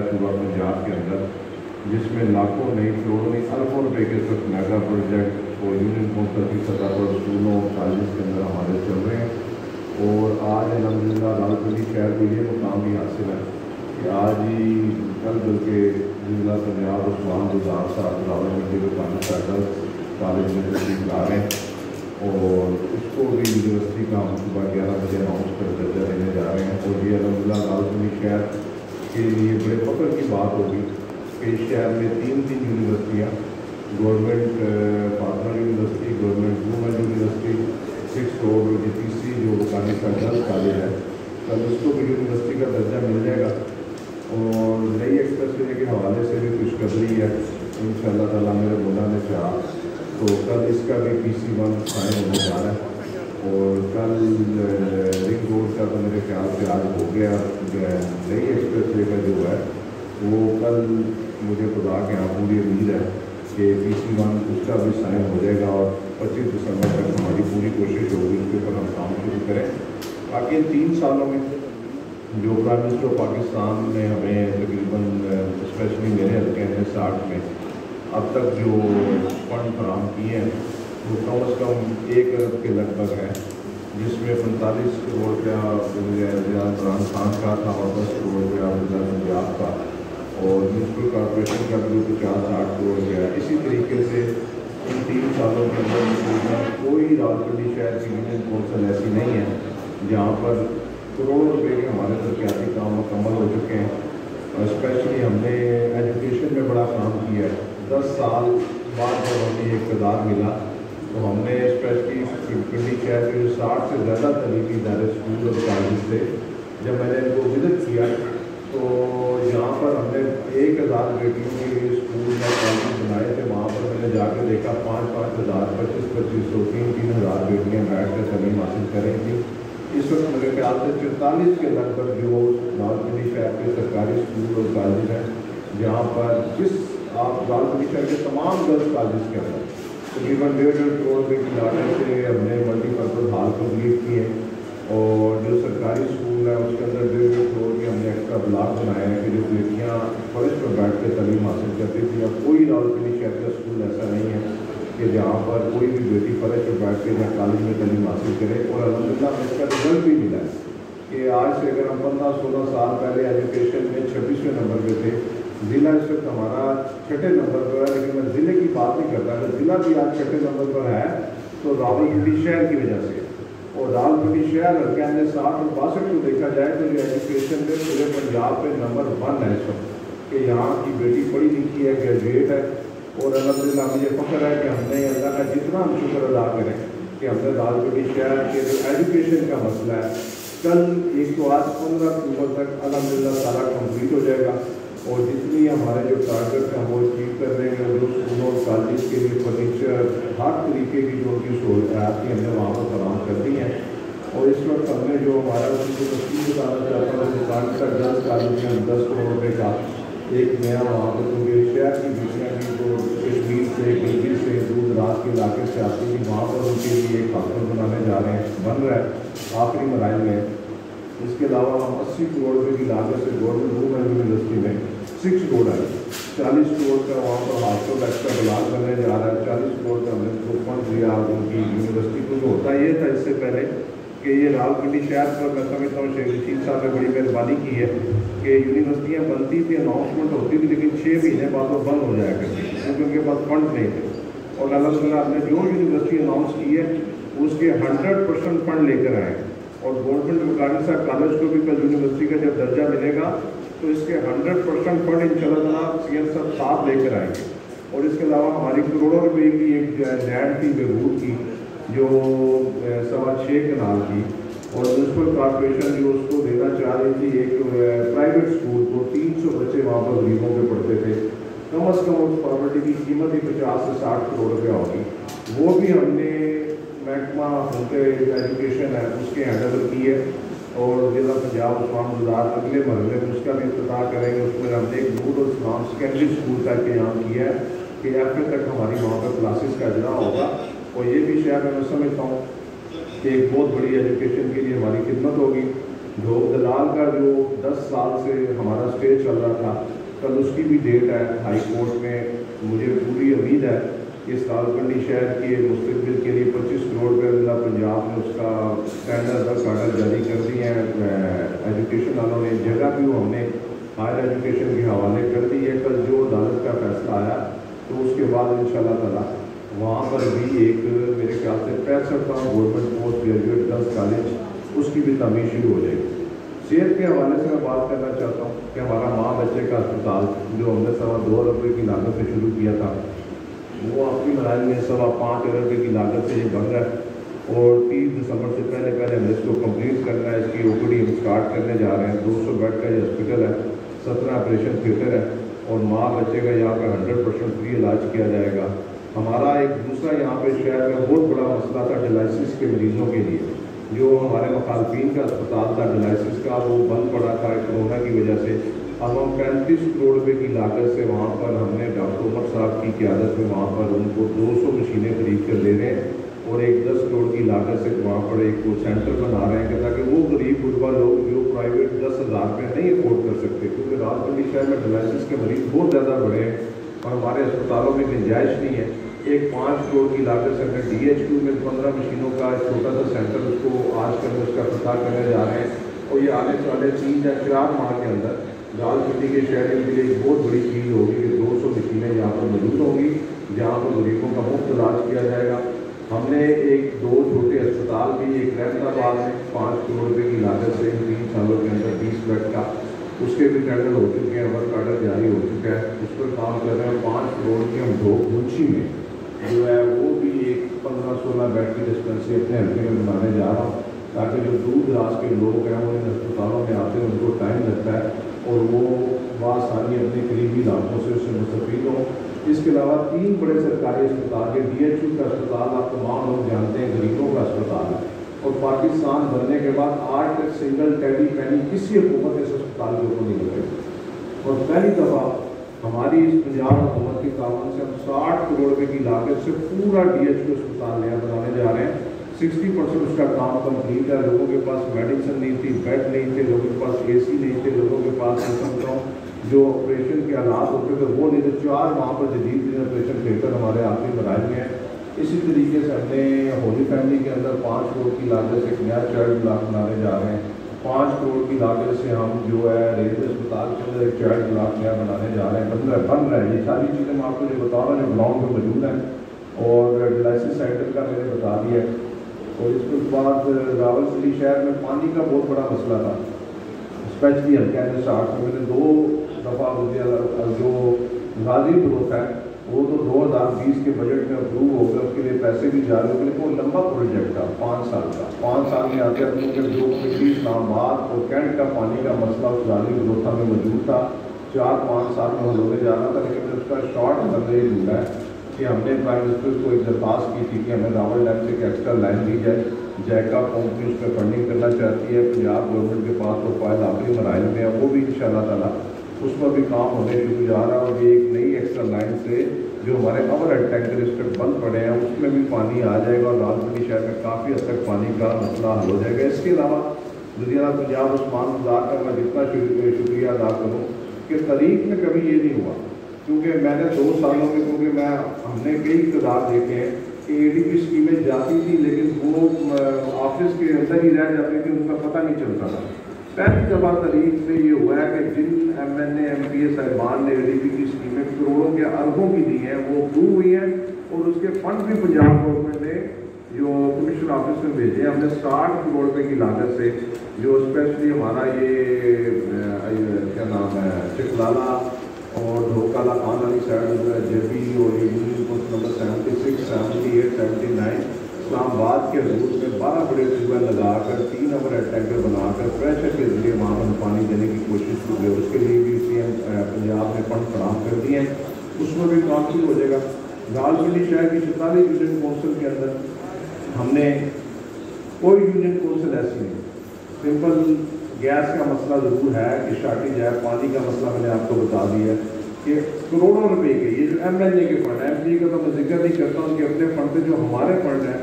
صوبہ پنجاب کے اندر، جس میں لاکھوں نہیں کروڑوں نہیں اربوں روپے کے ساتھ میگا پروجیکٹ اور یونین کونسل کی سطح پر اسکولوں اور کالجز کے اندر ہمارے چل رہے ہیں۔ اور آج الحمدللہ راولپنڈی شہر کو یہ مقام بھی حاصل ہے کہ آج ہی کل بلکہ ضلع پنجاب عثمان گزار صاحب راولپنڈی کے کالج میں تشریف لا رہے ہیں، اور اس کو بھی یونیورسٹی کا ہم صبح 11 بجے اناؤنس کر درجہ دینے جا رہے ہیں۔ اور یہ الحمدللہ راولپنڈی شہر کے لیے بڑے فخر کی بات ہوگی کہ اس شہر میں تین یونیورسٹیاں، government partner university, government women university, 6 road G P C جو بکانی کا گرلز کالج ہے، کل اس کو بھی یونیورسٹی کا درجہ مل جائے گا۔ اور نئی ایکسپریس وے کے حوالے سے بھی خوشخبری ہے ان شاء اللہ تعالیٰ، میرے مولا نے چاہا تو کل اس کا بھی PC1 سائن ہونے جا رہا ہے۔ اور کل رنگ روڈ کا تو میرے خیال سے آج ہو گیا، نئی ایکسپریس وے کا جو ہے وہ کل مجھے خدا کے یہاں پوری امید ہے کہ PC1 اس کا بھی سائن ہو جائے گا، اور 25 دسمبر تک ہماری پوری کوشش ہوگی اس کے اوپر ہم کام شروع کریں۔ باقی 3 سالوں میں جو پرائم منسٹر آف پاکستان نے ہمیں تقریباً اسپیشلی میرے حلقے میں 60 میں اب تک جو فنڈ فراہم کیے ہیں وہ کم از کم 1 ارب کے لگ بھگ ہے، جس میں 45 کروڑ روپیہ ضیاء عمران خان کا تھا اور 10 کروڑ روپیہ ضلع پنجاب کا، اور میونسپل کارپوریشن کا بھی 50-60 کروڑ روپیہ۔ اسی طریقے سے ان 3 سالوں کے اندر کوئی راولپنڈی شہر کی یونین کونسل ایسی نہیں ہے جہاں پر کروڑوں روپے کے ہمارے ترقیاتی کام مکمل ہو چکے ہیں۔ اور اسپیشلی ہم نے ایجوکیشن میں بڑا کام کیا ہے۔ 10 سال بعد جب ہمیں اقتدار ملا تو ہم نے اسپیشلی پنڈی شہر کے 60 سے زیادہ تعلیمی ادارے اسکول اور کالج سے جب میں نے ان کو وزٹ کیا تو یہاں پر ہم نے 1000 بیٹیوں کے لیے اسکول یا کالج بنائے تھے۔ وہاں پر میں نے جا کے دیکھا 5-5 ہزار 2500 3-3 ہزار بیٹیاں بیٹھ کر تعلیم حاصل کر رہی تھیں۔ اس وقت میرے خیال سے 44 کے لگ بھگ جو راولپنڈی شہر کے سرکاری اسکول اور کالج ہیں، جہاں پر جس آپ راولپنڈی شہر کے تمام گرلز کالجز کے اندر تقریباً 1.5 کروڑ روپے کی لاگت سے ہم نے ملٹی پرپز ہال کمپلیٹ کیے ہیں، اور جو سرکاری اسکول ہے اس کے اندر 1.5 کروڑ کے ہم نے ایکسٹرا بلاک بنائے ہیں کہ جو بیٹیاں فرش پر بیٹھ کے تعلیم حاصل کرتی تھی۔ اب کوئی راولپنڈی شہر کا اسکول ایسا نہیں ہے کہ جہاں پر کوئی بھی بیٹی فرش پر بیٹھ کے یا کالج میں تعلیم حاصل کرے۔ اور الحمدللہ اس کا رزلٹ بھی ملا ہے کہ آج سے اگر ہم 15-16 سال پہلے ایجوکیشن میں 26ویں نمبر پہ تھے، ضلع اس وقت ہمارا 6 نمبر پر ہے، لیکن میں ضلع کی بات نہیں کرتا، اگر ضلع بھی آج 6 نمبر پر ہے تو راولپنڈی شہر کی وجہ سے۔ اور راولپنڈی شہر حلقہ میں 60 اور 62 کو دیکھا جائے تو یہ ایجوکیشن میں پورے پنجاب پہ نمبر 1 ہے اس وقت، کہ یہاں کی بیٹی پڑھی لکھی ہے، گریجویٹ ہے۔ اور الحمدللہ مجھے فخر ہے کہ ہم نے اللہ کا جتنا ہم شکر ادا کریں کہ ہم نے راولپنڈی شہر کے جو ایجوکیشن کا مسئلہ ہے کل ایک تو آج 15 اکتوبر تک الحمدللہ سارا کمپلیٹ ہو جائے گا، اور جتنی ہمارے جو ٹارگیٹ ہیں وہ اچیو کر رہے ہیں۔ جو اسکولوں اور کالجز کے لیے فرنیچر ہر طریقے کی جو ان کی سہولیات کی ہم نے وہاں پر فراہم کر دی ہیں۔ اور اس وقت ہم نے جو ہمارا اس کو تفصیل بتانا چاہتا ہوں، دکان کا گرلز کالج میں 10 کروڑ روپے کا ایک نیا وہاں پر کیونکہ شہر کی بیٹیاں بھی جو کشمیر سے دلی سے دور دراز کے علاقے سے آتی ہیں، وہاں پر ان کے لیے ایک ہاسپٹل بنانے جا رہے ہیں، بن رہا ہے آخری مراحل میں۔ اس کے علاوہ ہم 80 کروڑ روپے کی لاگت سے گورنمنٹ وومن یونیورسٹی میں 6 روڈ ہے، 40 کروڑ کا وہاں پر ہاسپٹل ایکسٹرا بلاک بننے جا رہا ہے، 40 کروڑ کا ہم نے فنڈ دیا ان کی یونیورسٹی کو۔ جو ہوتا یہ تھا اس سے پہلے کہ یہ راولپنڈی شہر پر میں سمجھتا ہوں شیخ رشید صاحب نے بڑی مہربانی کی ہے کہ یونیورسٹیاں بنتی تھیں، اناؤنسمنٹ ہوتی تھی، لیکن 6 مہینے بعد وہ بند ہو جایا کرتی کیونکہ ان کے پاس فنڈ نہیں تھے۔ اور الحمدللہ ہم نے جو یونیورسٹی اناؤنس کی ہے اس کے 100% فنڈ لے کر آئے، اور گورنمنٹ بکانی صاحب کالج کو بھی کل یونیورسٹی کا جب درجہ ملے گا تو اس کے 100% فنڈ انشاءاللہ CM صاحب ساتھ لے کر آئیں گے۔ اور اس کے علاوہ ہماری کروڑوں روپے کی ایک لینڈ تھی بیروت کی جو 6.25 کنال کی، اور میونسپل کارپوریشن جو اس کو دینا چاہ رہی تھی ایک پرائیویٹ اسکول کو، 300 بچے وہاں پر غریبوں کے پڑھتے تھے، کم از کم اس پراپرٹی کی قیمت ہی 50 سے 60 کروڑ روپیہ ہوگی۔ وہ بھی ہم نے محکمہ ایجوکیشن ہے اس کے ہینڈ اوور کی ہے، اور ضلع پنجاب عثمان گزار اگلے مرحلے میں اس کا بھی افتتاح کریں گے۔ اس میں ہم نے ایک نور الاسلام سیکنڈری اسکول کا انتظام کیا ہے کہ FA تک ہماری وہاں پر کلاسز کا اجرا ہوگا، اور یہ بھی شاید میں سمجھتا ہوں کہ ایک بہت بڑی ایجوکیشن کے لیے ہماری خدمت ہوگی۔ ڈھوک دلال کا جو 10 سال سے ہمارا اسٹے چل رہا تھا، کل اس کی بھی ڈیٹ ہے ہائی کورٹ میں. مجھے پوری امید ہے کہ اس راولپنڈی شہر کے مستقبل کے لیے 25 کروڑ روپے ضلع پنجاب نے اس کا ٹینڈر آرڈر جاری کر دیے ہیں. ایجوکیشن والوں نے جگہ بھی وہ ہم نے ہائر ایجوکیشن کے حوالے کر دی ہے. کل جو عدالت کا فیصلہ آیا تو اس کے بعد انشاءاللہ تعالیٰ وہاں پر بھی ایک میرے خیال سے 65 government post graduate girls college اس کی بھی تعمیر شروع ہو جائے گی. صحت کے حوالے سے میں بات کرنا چاہتا ہوں کہ ہمارا ماں بچے کا اسپتال جو ہم نے 2.25 روپے کی لاگت سے شروع کیا تھا، وہ آپ کی مراحل میں 5.25 روپے کی لاگت سے یہ بن رہا ہے اور 30 دسمبر سے پہلے ہم اس کو کمپلیٹ کرنا ہے. اس کی او پی ڈی ہم اسٹارٹ کرنے جا رہے ہیں. 200 بیڈ کا یہ ہاسپٹل ہے، 17 آپریشن تھیٹر ہے اور ماں بچے کا یہاں پہ 100% فری علاج کیا جائے گا. ہمارا ایک دوسرا یہاں پہ شہر میں بہت بڑا مسئلہ تھا ڈائلسس کے مریضوں کے لیے، جو ہمارے مخالفین کا اسپتال تھا ڈائلسس کا، وہ بند پڑا تھا کورونا کی وجہ سے. اب ہم 35 کروڑ روپے کی لاگت سے وہاں پر ہم نے ڈاکٹر عمر صاحب کی قیادت میں وہاں پر ان کو 200 مشینیں خرید کر دے رہے ہیں اور ایک 10 کروڑ کی لاگت سے وہاں پر ایک سینٹر بنا رہے ہیں کہ تاکہ وہ غریب غربا لوگ جو پرائیویٹ 10,000 روپے نہیں افورڈ کر سکتے، کیونکہ راولپنڈی شہر میں ڈائلسس کے مریض بہت زیادہ بڑے ہیں اور ہمارے اسپتالوں میں گنجائش نہیں ہے. ایک 5 کروڑ کی لاگت سے ہم نے DHQ میں 15 مشینوں کا چھوٹا سا سینٹر اس کو آج کل اس کا افتتاح کرنے جا رہے ہیں اور یہ آنے والے 3 یا 4 ماہ کے اندر راولپنڈی کے شہریوں کے لیے ایک بہت بڑی چیز ہوگی کہ 200 مشینیں یہاں پر موجود ہوں گی جہاں پر غریبوں کا مفت علاج کیا جائے گا. ہم نے 2 چھوٹے اسپتال بھی، ایک رحمت آباد میں 5 کروڑ روپے کی لاگت سے 3 سالوں کے اندر 20 بیڈ کا، اس کے بھی ٹینڈر ہو چکے ہیں، ورک آرڈر جاری ہو چکا ہے، اس پر کام کر رہے ہیں. 5 کروڑ کی ہم ڈھوک منشی میں جو ہے وہ بھی ایک 15-16 بیڈ کی ڈسپینسری اپنے حلقے میں بنانے جا رہا ہوں تاکہ جو دور دراز کے لوگ ہیں وہ ان اسپتالوں میں آتے ہیں، ان کو ٹائم لگتا ہے اور وہ بآسانی اپنے قریبی علاقوں سے اس سے مستفید ہوں. اس کے علاوہ 3 بڑے سرکاری اسپتال ہیں. DHQ کا اسپتال آپ تمام لوگ جانتے ہیں غریبوں کا اسپتال ہے اور پاکستان بننے کے بعد آج تک سنگل ٹیڈی پینی کسی حکومت اس اسپتال کے اوپر نہیں لگائی اور پہلی دفعہ ہماری اس پنجاب حکومت کے تعاون سے ہم 60 کروڑ روپے کی لاگت سے پورا DHQ اسپتال نیا بنانے جا رہے ہیں. 60% اس کا کام کمپلیٹ ہے. لوگوں کے پاس میڈیسن نہیں تھی، بیڈ نہیں تھے، لوگوں کے پاس AC نہیں تھے، لوگوں کے پاس میں سمجھتا ہوں جو آپریشن کے آلات ہوتے تھے وہ نہیں تھے. 4 وہاں پر جدید آپریشن تھیٹر ہمارے آخری مراحل میں ہیں. اسی طریقے سے ہم نے ہولی فیملی کے اندر 5 کروڑ کی لاگت سے ایک نیا چائلڈ بلاک بنانے جا رہے ہیں. 5 کروڑ کی لاگت سے ہم جو ہے ریلوے اسپتال کے اندر ایک چائلڈ بلاک نیا بنانے جا رہے ہیں. بن رہا ہے. یہ ساری چیزیں میں آپ کو جو بتا رہا ہوں جو گراؤنڈ میں موجود ہیں اور ڈائلسس سینٹر کا میں نے بتا دیا ہے. اور اس کے بعد راولپنڈی شہر میں پانی کا بہت بڑا مسئلہ تھا، اسپیشلی ہلکا انسٹارٹ میں نے 2 دفعہ جو غازی گروپ ہے وہ تو 2020 کے بجٹ میں اپروو ہو گیا، اس کے لیے پیسے بھی جاری ہو گئے. وہ لمبا پروجیکٹ تھا 5 سال کا. 5 سال میں آتے اپنے جو اسلام آباد اور کینٹ کا پانی کا مسئلہ اس غازی گروتھا میں موجود تھا 4-5 سال میں حل ہونے جا رہا تھا. لیکن اس کا شارٹ سمجھ یہ ڈھونڈا ہے کہ ہم نے پرائم منسٹر کو ایک درخواست کی تھی کہ ہمیں راول ڈیم سے ایک ایکسٹرا لائن دی جائے. جیکا کمپنی اس پہ فنڈنگ کرنا چاہتی ہے. پنجاب گورنمنٹ کے پاس وہ فائل آخری مراحل میں ہے، وہ بھی انشاءاللہ تعالیٰ اس پر بھی کام ہونے شروع جا رہا ہے. اور یہ ایک نئی ایکسٹرا لائن سے جو ہمارے اوور ہیڈ ٹینکر اس پہ بند پڑے ہیں اس میں بھی پانی آ جائے گا اور راولپنڈی شہر میں کافی حد تک پانی کا مسئلہ حل ہو جائے گا. اس کے علاوہ وزیر اعلیٰ پنجاب عثمان مزار کا میں جتنا شکریہ ادا کروں کہ تاریخ میں کبھی یہ نہیں ہوا، کیونکہ میں نے 2 سالوں میں کیونکہ ہم نے کئی اقتدار دیکھے ہیں کہ ADP اسکیمیں جاتی تھی لیکن وہ آفس کے اندر ہی رہ جاتی تھی، ان کا پتہ نہیں چلتا تھا. پہلی دفعہ تاریخ میں یہ ہوا ہے کہ جن MNA MPA صاحبان نے ADP کی اسکیمیں کروڑوں کے اربوں کی دی ہیں وہ اپروو ہوئی ہیں اور اس کے فنڈ بھی پنجاب گورنمنٹ نے جو کمیشن آفس میں بھیجے ہیں. ہم نے 60 کروڑ روپے کی لاگت سے جو اسپیشلی ہمارا یہ کیا نام ہے چکلالہ اور ڈھوکالہ خان والی سائڈ جو ہے JP اور یونین پوسٹ نمبر 76 78 79 اسلام آباد کے روٹ میں 12 بڑے ٹیوب ویل لگا کر 3 اوور ہیڈ ٹینکر بنا کر پریشر کے ذریعے وہاں پر پانی دینے کی کوشش کی ہے. اس کے لیے بھی CM پنجاب نے فنڈ فراہم کر دیے ہیں، اس میں بھی کام شروع ہو جائے گا. راولپنڈی شہر کی 44 یونین کونسل کے اندر ہم نے کوئی یونین کونسل ایسی نہیں. سمپل گیس کا مسئلہ ضرور ہے کہ شارٹیج ہے. پانی کا مسئلہ میں نے آپ کو بتا دیا ہے کہ کروڑوں روپے کے یہ جو MLA کے فنڈ ہے، MLA کا تو میں ذکر نہیں کرتا ہوں کہ اپنے فنڈ سے جو ہمارے فنڈ ہیں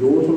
200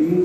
3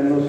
NOC